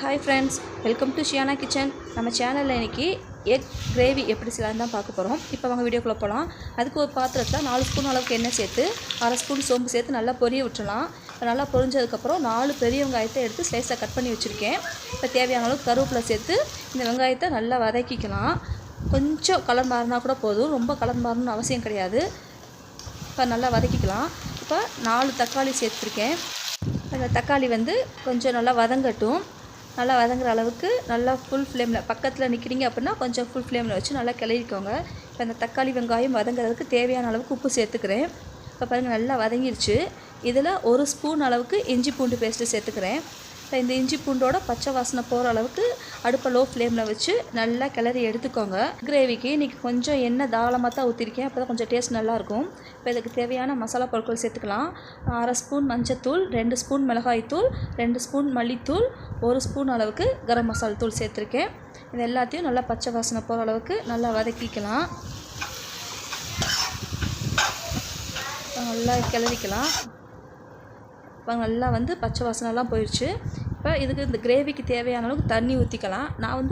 Hi friends, welcome to Shiyana kitchen. நம்ம சேனலில் இன்றைக்கி எக் கிரேவி எப்படி செய்யலான்னு தான் பார்க்க போகிறோம். இப்போ வாங்க வீடியோக்குள்ளே போகலாம். அதுக்கு ஒரு பாத்திரத்தில் 4 ஸ்பூன் அளவுக்கு எண்ணெய் சேர்த்து 1/2 ஸ்பூன் சோம்பு சேர்த்து நல்லா பொரிய விட்டுலாம். நல்லா பொரிஞ்சதுக்கப்புறம் 4 பெரிய வெங்காயத்தை எடுத்து ஸ்லைஸாக கட் பண்ணி வச்சுருக்கேன். இப்போ தேவையான அளவுக்கு கருவேப்பிலை சேர்த்து இந்த வெங்காயத்தை நல்லா வதக்கிக்கலாம். கொஞ்சம் கலர் மாறினா கூட போதும், ரொம்ப கலர் மாறணும்னு அவசியம் கிடையாது. இப்போ நல்லா வதக்கிக்கலாம். இப்போ 4 தக்காளி சேர்த்துருக்கேன். அந்த தக்காளி கொஞ்சம் நல்லா வதங்கட்டும். நல்லா வதங்குற அளவுக்கு நல்லா ஃபுல் ஃப்ளேமில் பக்கத்தில் நிற்கிறீங்க அப்படின்னா கொஞ்சம் ஃபுல் ஃப்ளேமில் வச்சு நல்லா கிளறிக்கோங்க. இப்போ அந்த தக்காளி வெங்காயம் வதங்குறதுக்கு தேவையான அளவுக்கு உப்பு சேர்த்துக்கிறேன். இப்போ பாருங்கள் நல்லா வதங்கிடுச்சு. இதில் 1 ஸ்பூன் அளவுக்கு இஞ்சி பூண்டு பேஸ்ட்டு சேர்த்துக்கிறேன். இப்போ இந்த இஞ்சி பூண்டோட பச்சை வாசனை போகிற அளவுக்கு அடுப்பை லோ ஃப்ளேமில் வச்சு நல்லா கிளறி எடுத்துக்கோங்க. கிரேவிக்கு இன்றைக்கி கொஞ்சம் எண்ணெய் தாராளமாக தான் ஊற்றிருக்கேன், அப்போ தான் கொஞ்சம் டேஸ்ட் நல்லாயிருக்கும். இப்போ இதுக்கு தேவையான மசாலா பொருட்கள் சேர்த்துக்கலாம். 1/2 ஸ்பூன் மஞ்சத்தூள், 2 ஸ்பூன் மிளகாய்த்தூள், 2 ஸ்பூன் மல்லித்தூள், 1 ஸ்பூன் அளவுக்கு கரம் மசாலா தூள் சேர்த்துருக்கேன். இது எல்லாத்தையும் நல்லா பச்சை வாசனை போகிற அளவுக்கு நல்லா வதக்கிக்கலாம். நல்லா கிளறிக்கலாம். இப்போ நல்லா பச்சை வாசனைலாம் போயிடுச்சு. இப்போ இதுக்கு இந்த கிரேவிக்கு தேவையான அளவுக்கு தண்ணி ஊற்றிக்கலாம். நான்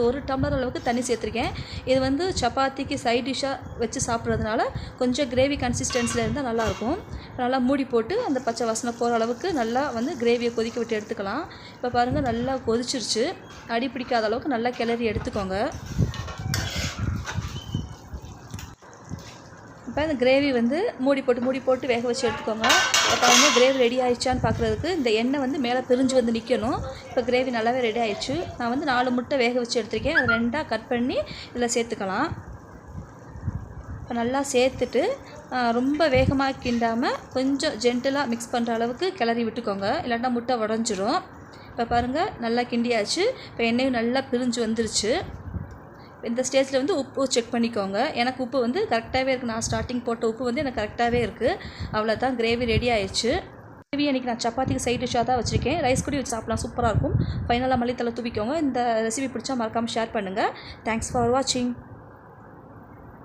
ஒரு டம்ளர் அளவுக்கு தண்ணி சேர்த்துருக்கேன். இது சப்பாத்திக்கு சைட் டிஷ்ஷாக வச்சு சாப்பிட்றதுனால கொஞ்சம் கிரேவி கன்சிஸ்டன்சியில் இருந்தால் நல்லாயிருக்கும். நல்லா மூடி போட்டு அந்த பச்சை வாசனை போகிற அளவுக்கு நல்லா கிரேவியை கொதிக்க விட்டு எடுத்துக்கலாம். இப்போ பாருங்கள் நல்லா கொதிச்சிருச்சு. அடி பிடிக்காத அளவுக்கு நல்லா கிளறி எடுத்துக்கோங்க. இப்போ இந்த கிரேவி மூடி போட்டு வேக வச்சு எடுத்துக்கோங்க. இப்போ கிரேவி ரெடி ஆயிடுச்சான்னு பார்க்குறதுக்கு இந்த எண்ணெய் மேலே பிரிஞ்சு நிற்கணும். இப்போ கிரேவி நல்லாவே ரெடி ஆயிடுச்சு. நான் 4 முட்டை வேக வச்சு எடுத்துருக்கேன். அதை 2ஆக கட் பண்ணி இதில் சேர்த்துக்கலாம். இப்போ நல்லா சேர்த்துட்டு ரொம்ப வேகமாக கிண்டாமல் கொஞ்சம் ஜென்டிலாக மிக்ஸ் பண்ணுற அளவுக்கு கிளறி விட்டுக்கோங்க, இல்லாட்டா முட்டை உடஞ்சிரும். இப்போ பாருங்கள் நல்லா கிண்டியாச்சு. இப்போ எண்ணெயும் நல்லா பிரிஞ்சு வந்துருச்சு. இந்த ஸ்டேஜில் உப்பு செக் பண்ணிக்கோங்க. எனக்கு உப்பு கரெக்டாகவே இருக்குது. நான் ஸ்டார்டிங் போட்ட உப்பு எனக்கு கரெக்டாகவே இருக்குது. அவ்வளோதான், கிரேவி ரெடி ஆயிடுச்சு. கிரேவி அன்றைக்கி நான் சப்பாத்திக்கு சைட் டிஷ்ஷாக தான் வச்சுருக்கேன். ரைஸ் கூட வச்சு சாப்பிட்லாம், சூப்பராக இருக்கும். ஃபைனலாக மல்லித்தலை தூவிக்கோங்க. இந்த ரெசிபி பிடிச்சா மறக்காமல் ஷேர் பண்ணுங்கள். தேங்க்ஸ் ஃபார் வாட்சிங்.